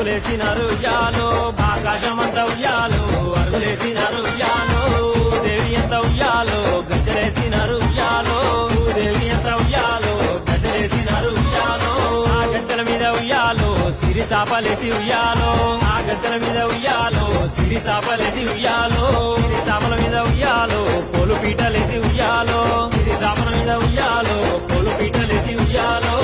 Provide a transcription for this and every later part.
అరుగులేసినారు ఉయ్యాలో ఆకాశమంత ఉయ్యాలో అరుగులేసినారు ఉయ్యాలో దేవి ఎంత ఉయ్యాలో గద్దెలేసినారు ఉయ్యాలో దేవి ఎంత ఉయ్యాలో గద్దెలేసినారు ఉయ్యాలో ఆ గద్దెల మీద ఉయ్యాలో సిరి సాపలేసి ఉయ్యాలో ఆ గద్దెల మీద ఉయ్యాలో సిరి సాపలేసి ఉయ్యాలో సిరి సాపల మీద ఉయ్యాలో పోలు పీటలేసి ఉయ్యాలో సిరి సాపల మీద ఉయ్యాలో పోలు పీటలేసి ఉయ్యాలో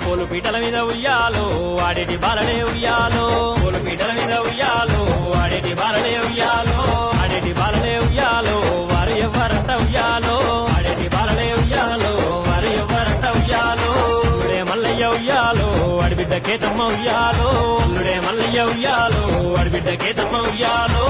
పోలు పీటల మీద ఉయ్యాలో ఆడేటి బాలలే ఉయ్యాలో పోలు పీటల మీద ఉయ్యాలో ఆడేటి బాలలే ఉయ్యాలో ఆడేటి బాలలే ఉయ్యాలో వారు ఎవ్వరంట ఉయ్యాలో ఆడేటి బాలలే ఉయ్యాలో వారు ఎవ్వరంట ఉయ్యాలో అల్లుడే మల్లయ్య ఉయ్యాలో అడిబిడ్డ కేతమ్మ ఉయ్యాలో అల్లుడే మల్లయ్య ఉయ్యాలో అడిబిడ్డ కేతమ్మ ఉయ్యాలో